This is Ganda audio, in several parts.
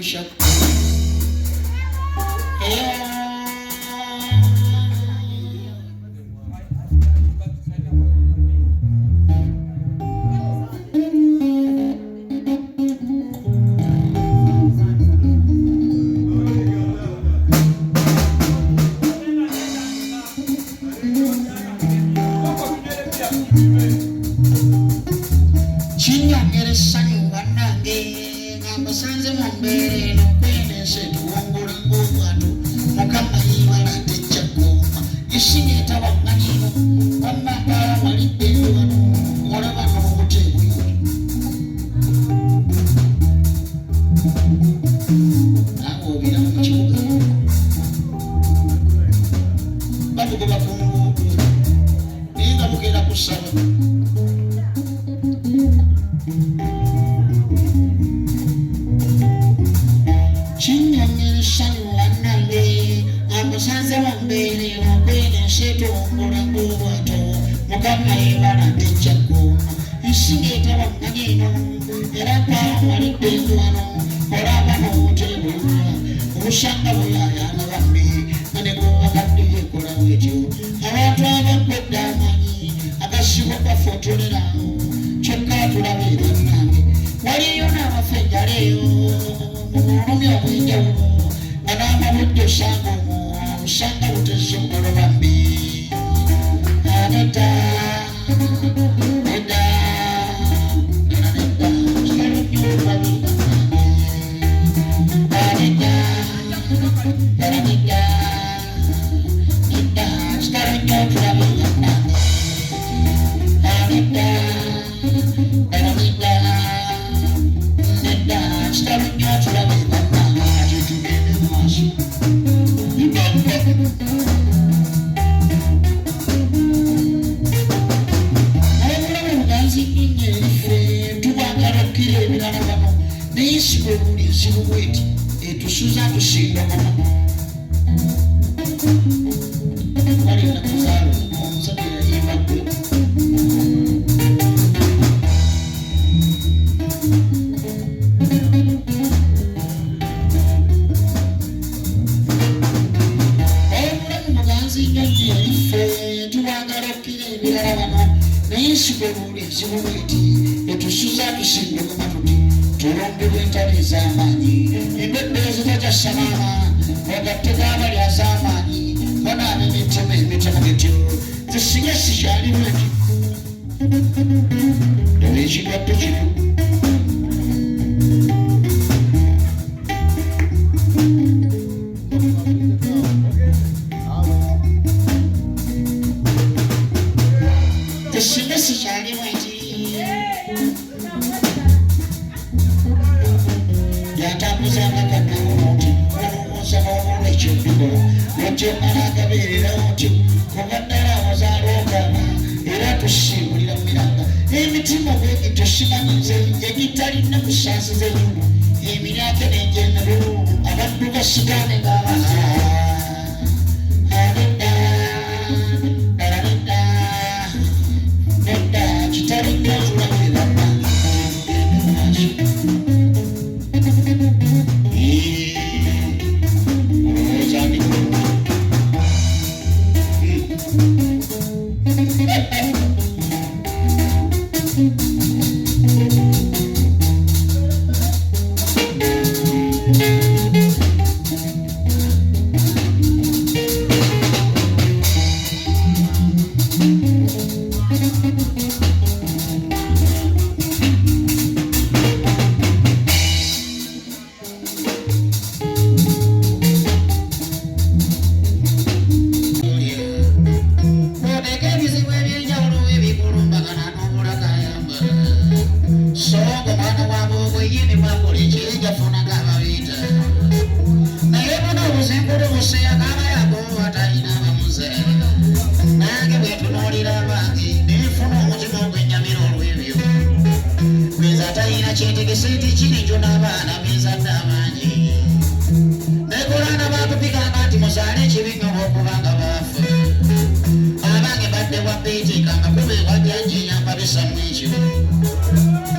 Bishop.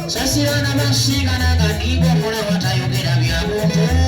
Sasirana bashigana ganigwa mula watayogera bya buntu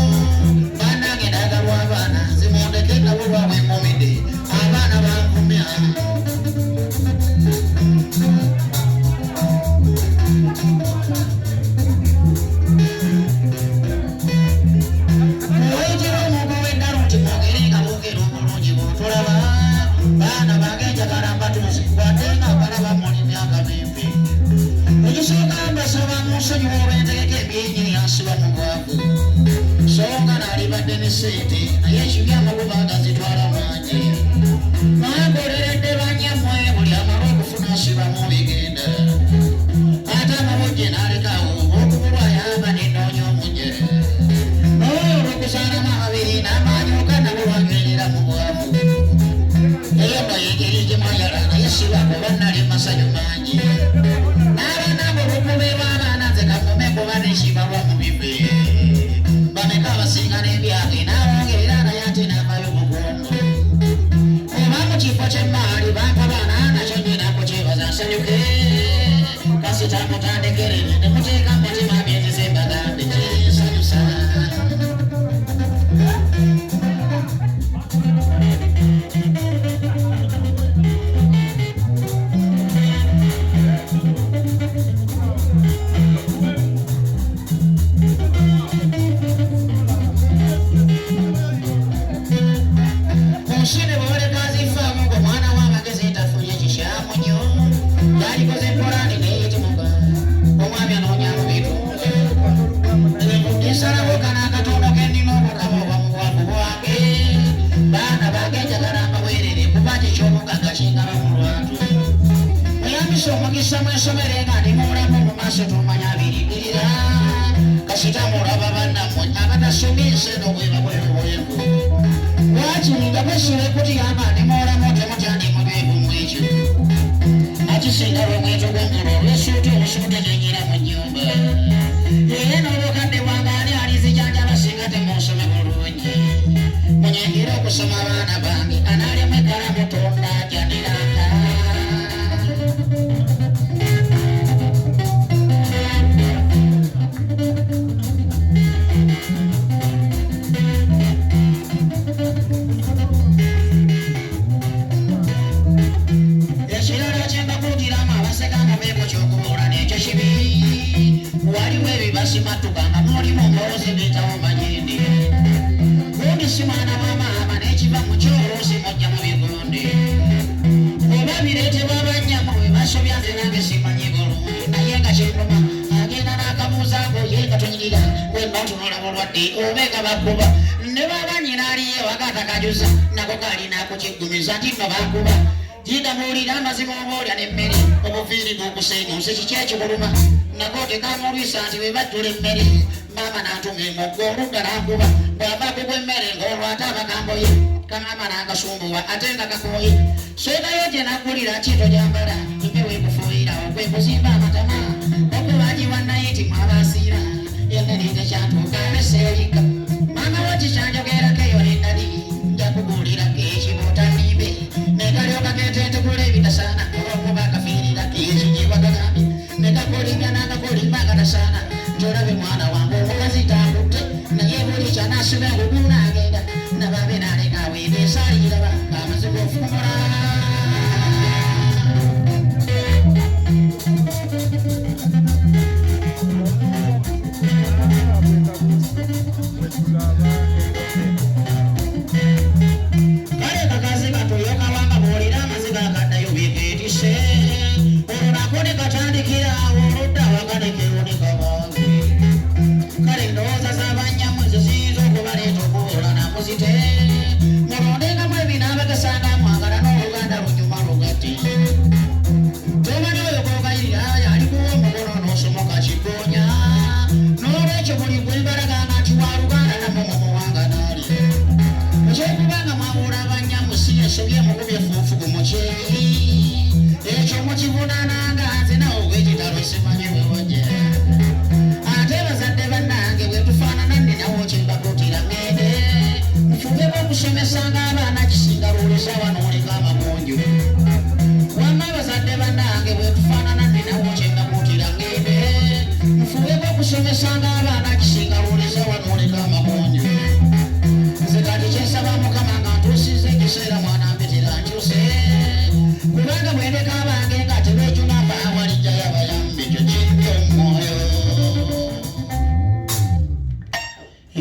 kubanga bwendeka abange nga tebeekyunamba awalijja yabayambe ekyo kintu omwoyo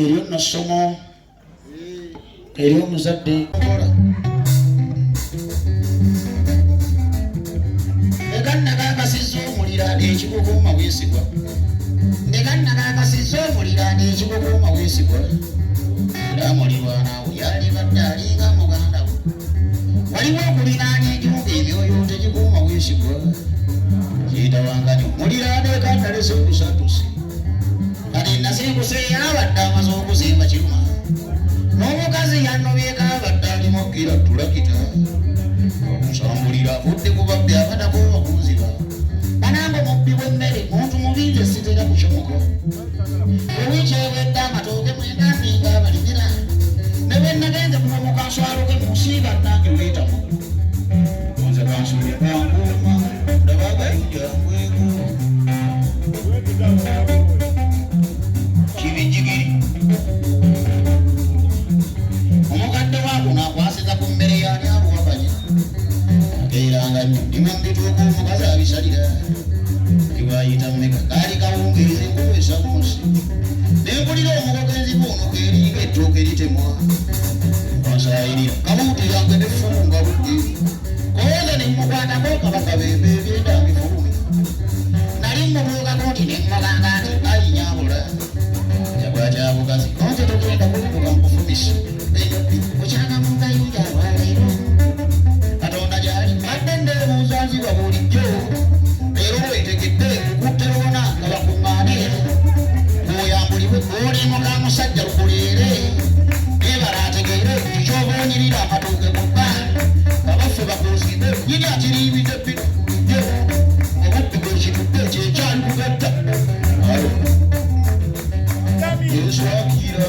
eryo nno ssomo ery'omuzadde ekannagakasizza omulira ekikukuuma bwesigwa ekannagakasizza omulira ekikukuuma bwesigwa era mulirwanawo yalibadde alinga muganda we waliwo okuliraana egihugu emyoyo tegikuuma bwesigwa kiyitawanganyo muliraana ekandalese okusatusi kati nasenguse yabadde amaze okuzimba kiruma n'omukazi yannobyeko abadde alimokira tulakita okusambulira avudde ku babbi abatako bakunziba banange mubbi bw'emmere muntu mubinze sitera kucomoka ewiiki ewedde amatooke mwendandinga abalimira ne bwe nagenze kuva mu kanswalo ke musiiba nange weetamu nze kansule kankuuma ndabagayijangweko kibijigiri omukadde waako n'akwasiza ku mmere yani abuwakanya ageeranga nnyo ndima mbituuka omukazi abisalira tiwayita mmeka kaali kawungeezi nkuwesa munsi nempulira omukogenzi kuunuka eringa ettooka eritemwa kansayirira kabuuti yange nefulunga budde koza nemmukwatako kabaka bembe ebyenda bifulumi nali mmubuukako nti nemmuganga nti ayinyabula yabwakyabukazi konze togenda kulukuka nkufumisa okyanga mungayinja lwaleero katonda gyali badde ndeebuuzanziba bulijjo leero wetegedde kukutterona nga bakuŋŋaane ng'oyambulibwe olimuka musajja lukuleere ebala ategeere kikyoboonyirira amatooke gokka abaffe bakuusidde nyini akiriibidde bidde obubbi bwe kitudde kyekyali kugatta yesu akira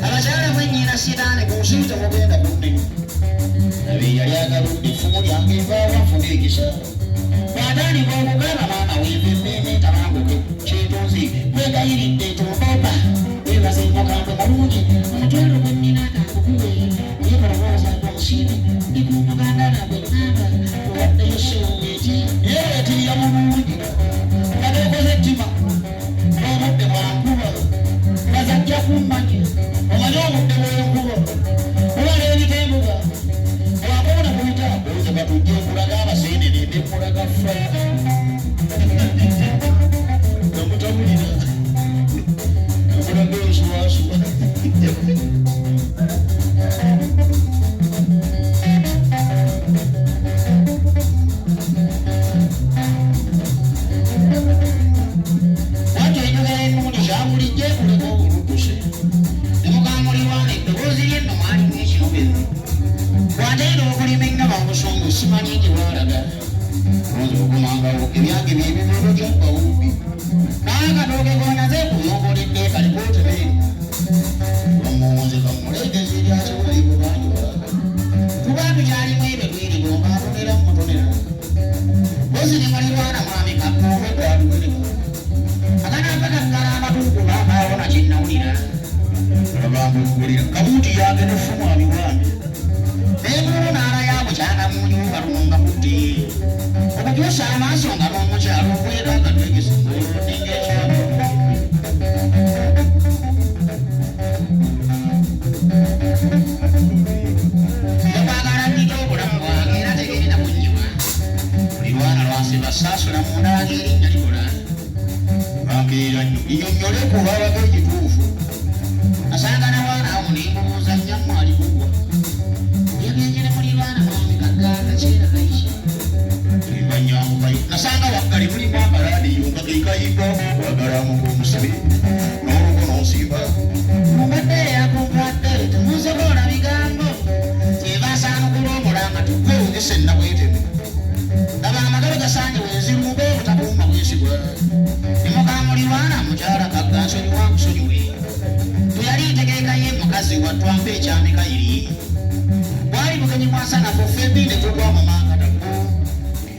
abakyala mwenyina sitaane ku nsi temugenda budde nabe yali agaludde effumu lyange evaawa nfuna ekisa bw'atandika okugaba maama weeva emmeeme tabanguke kyetunzi wegayiridde tombaba weebaza emukambwe mulungi omutwalo gwennina kangukuwe yebalawazanga omusiibi ndikumuganda nagwe ŋŋamba owaddeyo sewuweeti yeweetirira mu bulungi badokoze ettima obudde bwankuba bazajja kummanyi omanye obudde bwenkuba obala ebitembuga bwakobona kubitaabuuze batujja ekulaga abaseenene nekulaga fa namutabulira nakulaga ensuwasuwa simanyi gyewalaga oza okumangawo ebyange byebibolo gyakawumbi naye katooke konaze kuyomboledde kalikooteberi bamuwonze kamulegezi lyakibuli bubanjula tuba tukyalimu ebyo twirigomba atonera mutonera bozi ne malirwana mwami kakobe kwaluwereka akanapakakkala amatuuku bamawona kyennawulira abambukulira kabuuti yange nefumu abiwambe nebulu naala yamukyala mu nyumba lunga budde okukyusa amaaso nga n'omukyalo okwera nga twegesinga ekyalo yakwagala nnyo obulamu bwange era tegerina kunnyiwa buli lwana lwansiba saasula munda wange erinnya libula bankeera nnyo linyonnyole kuba baga ekituufu asanga nawaana awo nembubuuza nnyamu alikugwa yagenjere mulirwana mwami kaganda kyera kaisha tulibanyamukayo nasanga waggale mulimu amaladiyo nga gekayimba wagalamu ng'omusibe n'olugo n'onsimba mumbadde yakumbadde temusobola bigambo kyebasaanukula omulanga tukwewugesa ennabweteme laba amagalo gasaanye wenzirumube obutakuuma bwesigwa nemukamulirwana mukyala kagga nsonyiwa nkusonyiwe tuyali ntegeekayo mukazi watwampa ekyamikayiri bwali mugenyi mwasanafu fembi ne tukwamamanga nagwo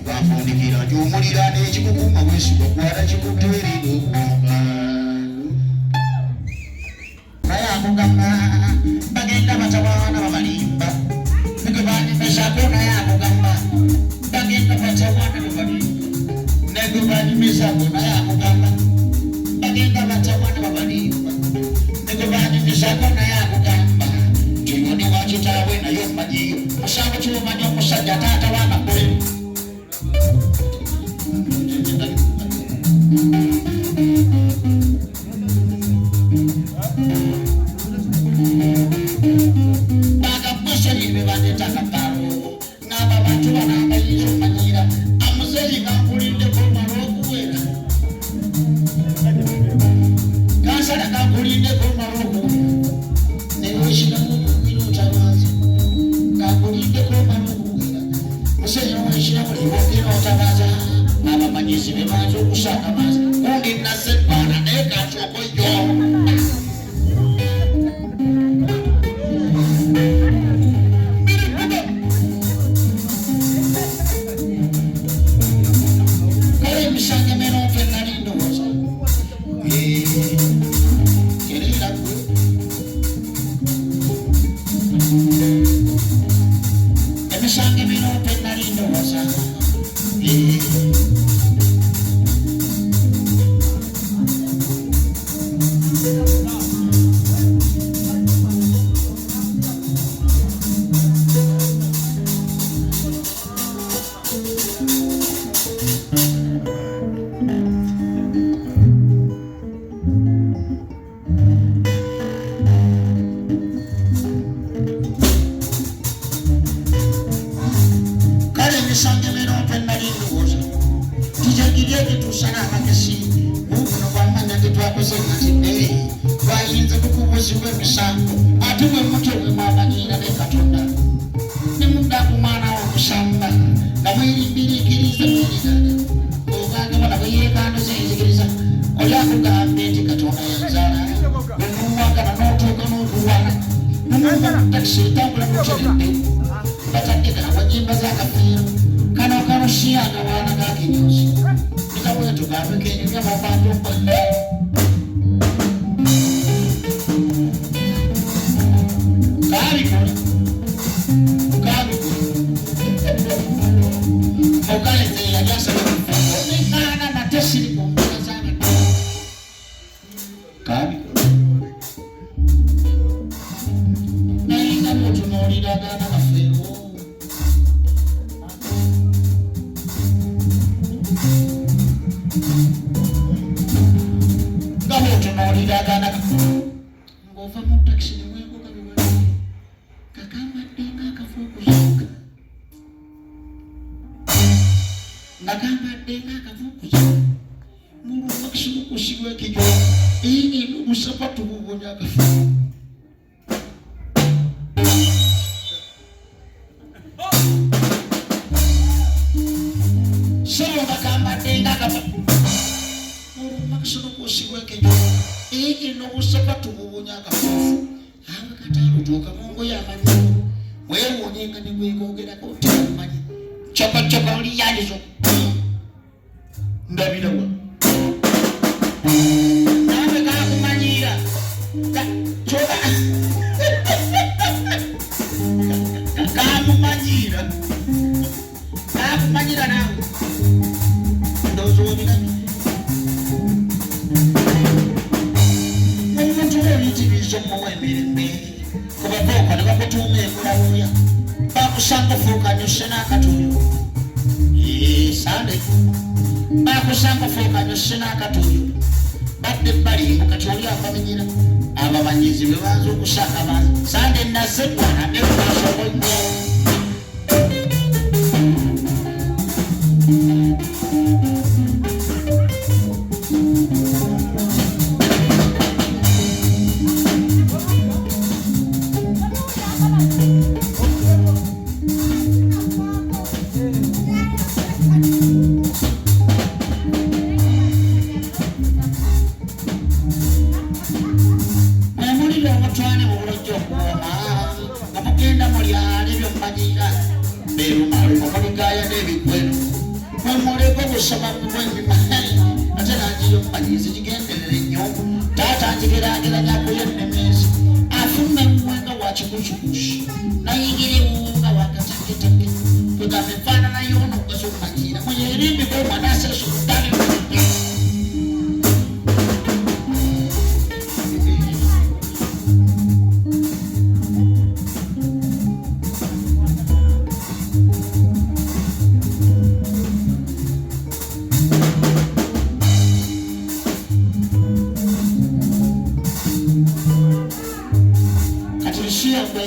banfundikira nti omulira n'ekikukuuma bwesigwa gwala kikuteerera okuwuga naye akugamba babata mwana babalimba nekubanyumizako naye akugamba tuyoni wakitaabwe naye omanyiyo musango kiwomanyi omusajja taata wanakule bagamusonyibe banetakapalo ngamba bantu banambayizo omanyira amuzeyi gankulindeko omala okuwera kansala gankulindeko omala okuwera newekiramu mumira otabaza gankulindeko omala okuwera museyi owekiramu liwogera otabaza abamanyizi bebanza okusaka mazi kundi naze bana naye kansokoyo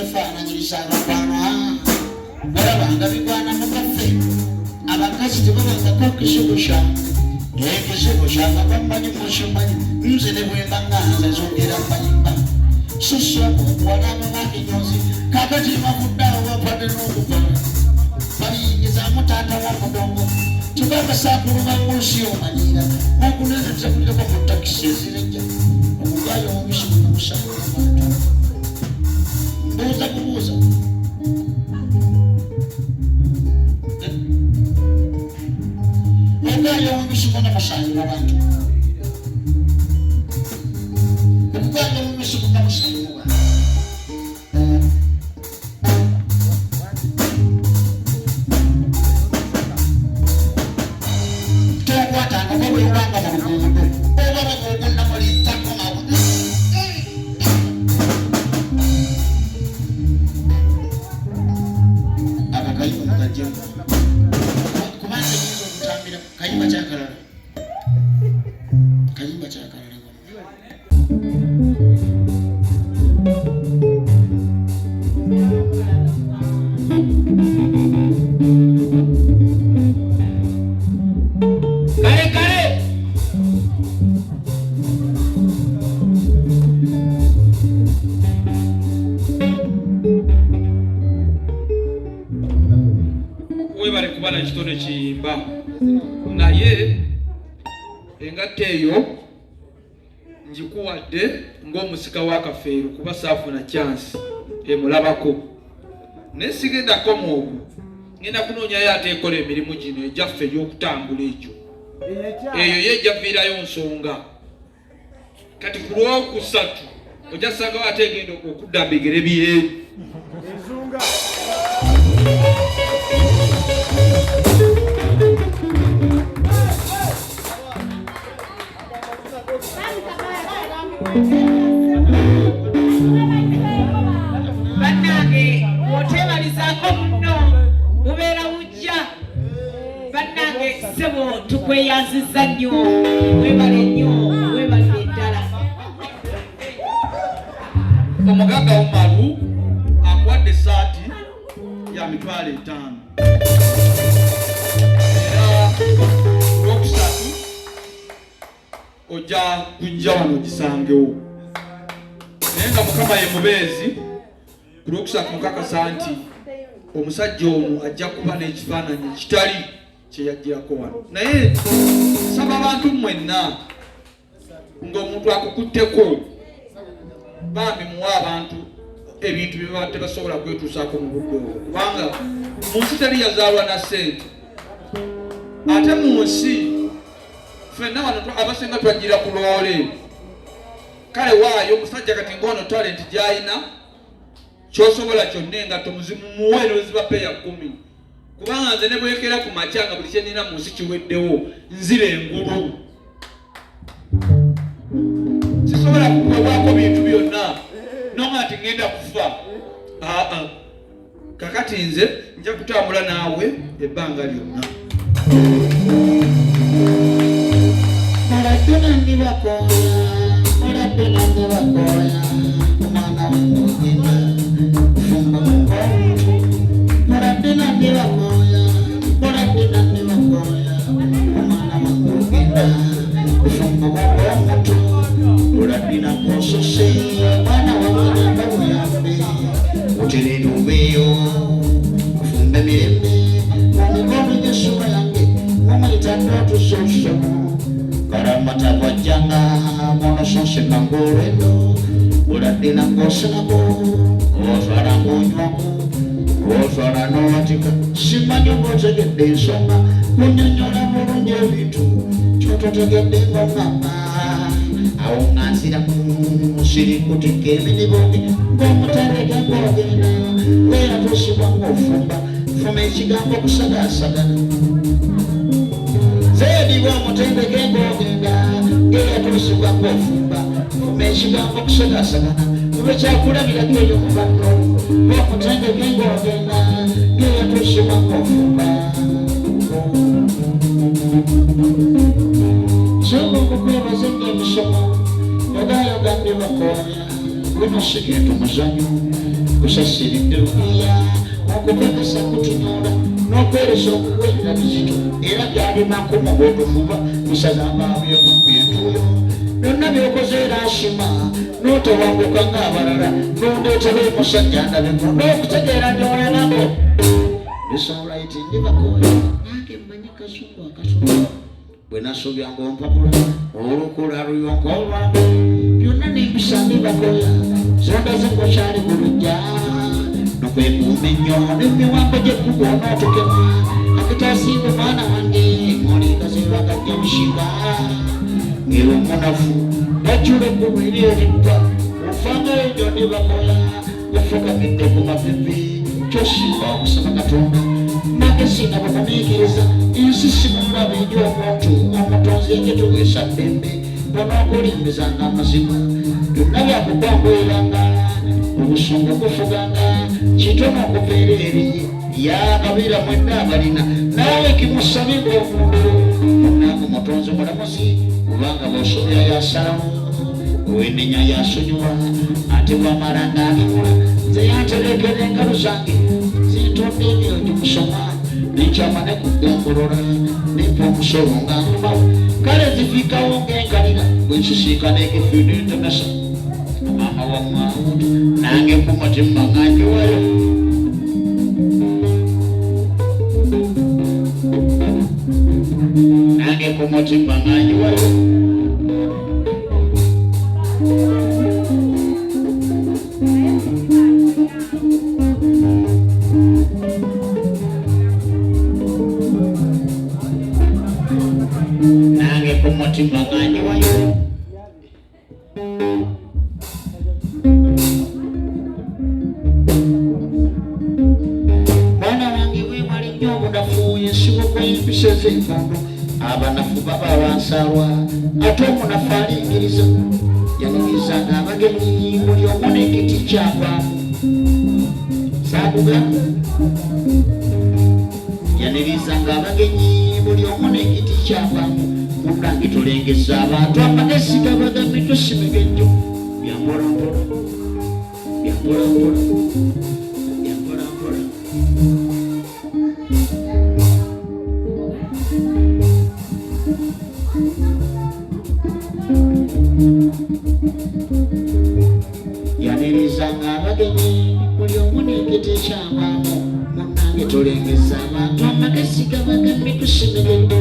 wefaananyiriza abakwano balabanga bigwana mu kaffe abakazi tebabangako kisugusha ekisugusha nga bammanyi mushimanyi nze ne bwemba nganza zongera mbanyimba sisoko okuwala ababakinyozi kakati bavuddeawo bapadde n'okuva bayingizamu taata wa mudongo tubakasakuluba ngunsi omanyira okunene tekulireko mu takisi ezirejja okugayo omubisi kumusana abantu mbuuza kubuuza okugayo omubisi kuna musanyira abantu okugayo omubisi kuna musanyira abantu ekitone kiyimba naye engatte eyo njikuwadde ng'omusika w'akafeero kuba saafuna chance emulabako naye sigendako mwogo ngenda kunoonyayo ate ekola emirimu gino ejjaffe egy'okutambula ekyo eyo yejjaviirayo nsonga kati ku lwokusatu ojja kusangawo ate egenda okudda mbigere byeru ensonga bannange otebalizako muno mubeera wujja bannange sebo tukweyanziza nnyo webale nnyo webalire ddala omugagga Umaru akuwadde essaati ya mitwalo 5 era olwokusatu ojja kujja wano gisangewo naye nga Mukama ye mubeezi ku lwokusatu mukakasa nti omusajja ono ajja kuba n'ekifaananyi kitali kyeyajjirako wano naye saba abantu mwenna ng'omuntu akukutteko bambi muwa abantu ebintu bye baba tebasobola kwetuusaako mu budde obwo kubanga mu nsi teri yazaalwa na ssente ate mu nsi ffenna wano abasinga twajjira ku loole kale waayo omusajja kati ng'ono talenti gy'alina kyosobola kyonna engatto muzimu muweero weziba peya 10 kubanga nze ne bwekera ku makya nga buli kye nnina mu nsi kiweddewo nzira engulu sisobola kukwebwako bintu byonna nonga ati ngenda kufa kakati nze nja kutambula naawe ebbanga lyonna Muraduna ndibakoya, muraduna ndibakoya, kumana wengine, fumba mkono. Muraduna ndibakoya, muraduna ndibakoya, kumana wengine, fumba mkono. Muraduna kosose, wana wengine mbuyambe, utere nubeyo, fumba mirembe, mkono jesuma yange, mamaitando tusoso. Karamata wajanga mono sonse kangorendo uladina kosenako ozara ngonywaku ozara nowatika simanyo botegedde ensonga munyonyola bulungi ebintu kyototegedde ng'omama awo ng'ansira musirikutika emiriboge ng'omutereke ng'ogenda era tosibwa ng'ofumba fuma ekigambo okusagasagana Zedi wa mutendeke ng'ogenda ng'eyatuusibwa ng'ofumba fuma ekigambo okusagasagana kube kyakulabirako eyo mu banno wa mutendeke ng'ogenda ng'eyatuusibwa ng'ofumba soba okukwebaza ng'emisomo yogayoga ndibakoya guno si kintu muzanyo kusasiridde lupiya okupakasa kutunyola n'okweresa okuwenda bizito era byalimaku mu bwotufuba bisazambaabyekubyentuyo byonna byokoze era ashima n'otowanguka ng'abalala n'ondeetera omusajja ndabeko n'okutegeera gy'olanako bisolaiti ndibakoya nange mmanyi kazungu akatono bwe nasubyanga ompapula olukula luyonka olwange byonna nembisanga bakoya zonda zengokyali ku lujja nokwekuuma ennyo n'emiwambo gy'ekkuba onootukema akitasinga omwana wange ng'olikazebagajja mushiga ngera omunafu bajjula ekkuba eryeribba ofangayo nnyo ne bakoya ofukamidde ku mapepe kyosinga okusaba katonda nagesinga bakumiikiriza ensi simulaba eri omuntu omutonzi egetuweesa ddembe bonookulembezanga amazima byonna byakugwangweranga obusungu bufuganga kitono okubeera eri yakabira mwenna abalina naawe kimusabinga omuntu onange mutonzi mulamuzi kubanga bwosobya yasalamu wenenya yasonyiwa ate bwamala ngaabikola nze yanterekera engalo zange zintonda ebyo gimusoma nekyama nekugambolola nempa omusolo nga nkumawo kale zifiikawo ng'enkalira bwekisiika negefiidentemesa mama wamwawutu nange kumutima nganjiwayo nange kumutima nganjiwayo nange kumutima nganjiwayo mwana wange wemali nnyo obunafu ensibo kwempisa ez'enkondo abanafu baba abansalwa ate omunafu alingiriza yaniriza ng'abagenyi buli omu n'ekiti kyavaamu saakugamba yaniriza ng'abagenyi buli omu n'ekiti kyavaamu munange tolengeza abantu amagezi gabagambe tosimegejjo byampolampola byampolampola byampolampola yaniriza ng'abagenyi buli omu n'ekiti kyavaamu munange tolengeza abantu amagezi gabagambe tosimegejjo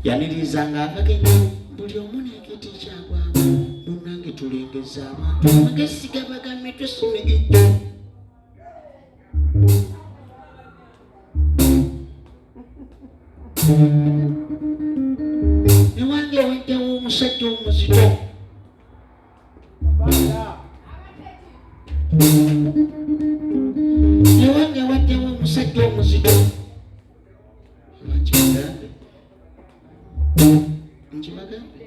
yaniriza ng'abagenyi buli omu n'ekiti kyagwamu munange tulengeza abantu amagezi gabagambe tosimegejjo ewange wajjawo omusajja omuzito ewange wajjawo omusajja omuzito nkibagambe nkibagambe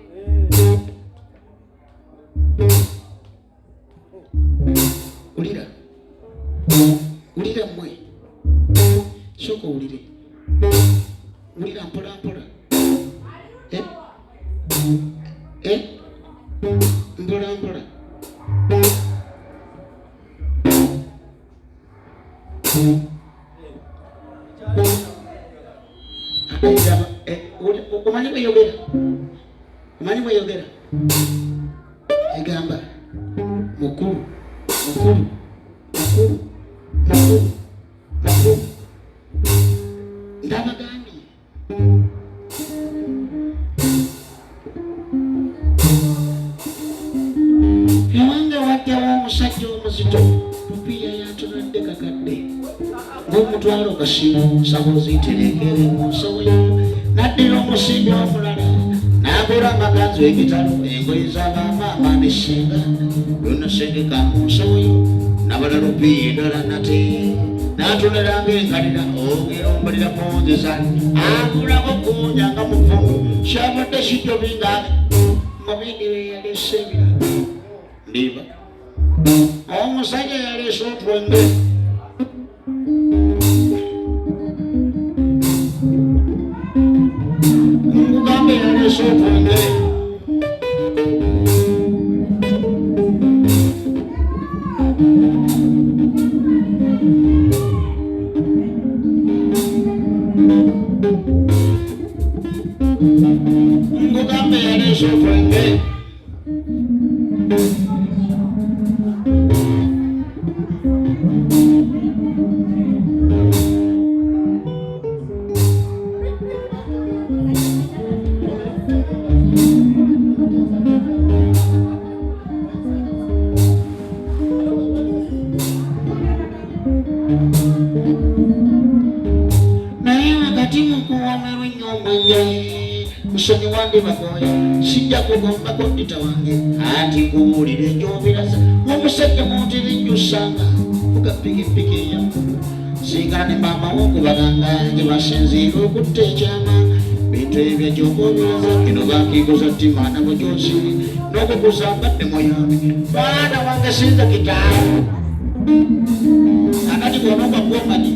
ulira ulira mmwe sooka owulire ulira mpolampola mpolampola omanyi bweyogera omanyi bweyogera egamba mukulu mukulu mukulu mukulu mukulu ndabagambye ewange wajjawo omusajja omuzito lupiya yatonadde kakadde ng'omutwalo kasimu nsabo ziterekere mu nsobo yo naddira omusingi omulala n'agula amakanzu ekitalo engoye z'abamaama n'essenga yonasengeka mu nsobo yo nabala lupiya endala nate n'atonera ng'enkalira ogera ombalira konzeza agulako kunja nga muvumu kyabadde kijobinga mubindi we yaleese ebirala ndiba omusajja yaleese otwenge ngugambe yaleese otwenge naye wakati mukuwomerwa ennyomwenge musonyi wange bagoya sijja kugombako ddita wange ati kubuulira enjobiraza omusajja muntirijjusanga kuga pikipiki eyamulu singana ne maama wokubaganga gye basinziira okutta ekyama bintu ebyo gyokobiraza kino bakiikoza ttimaana bujosi n'okukuza mbadde moyami baana wange sinza kitaawo akati bw'onooba gwomanyi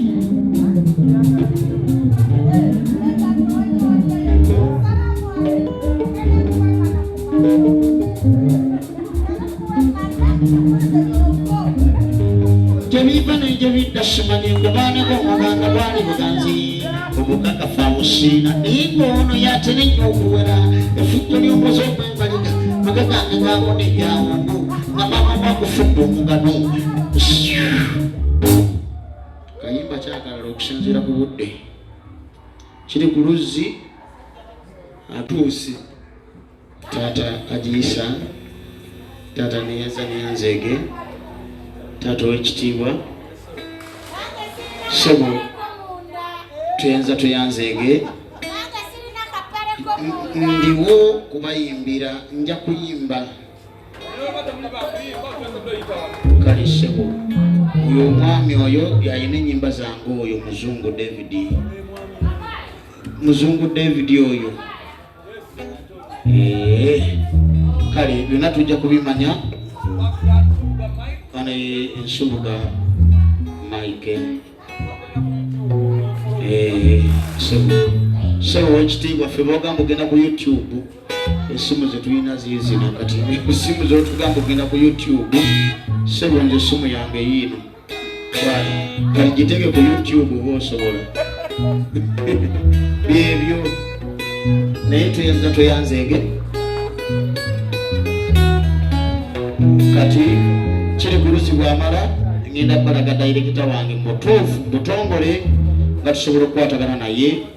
tebiva nenje bidda simanyi ngubaaneko omuganga bwali buganzi obukakafa musiina naye ng'ono yatera ennyo okuwera efujjo ly'omuze okwembaliga magagange gaabona ebyawongo nga maama mwakufudde omugano kayimba kyakalala okusinziira ku budde kiri ku luzzi atuuse taata agiyisa taata neyaza neyanzeege taata ow'ekitiibwa sebo tuyanza tuyanzeege ndiwo kubayimbira nja kuyimba kale sebo oyo omwami oyo yalina ennyimba zange oyo muzungu david oyo kale byonna tujja kubimanya ana ensubuga Mike sebo wekitiibwa ffe bogamba ogenda ku YouTube esimu zetulina ziizino kati esimu zotugamba ogenda ku YouTube sebo nze esimu yange yiino kale gitege ku YouTube oba osobola byebyo naye tuyanza tweyanzeege kati kiri ku lusi bwamala ngenda balaga dayirekita wange mutuufu mutongole nga tusobola okukwatagana naye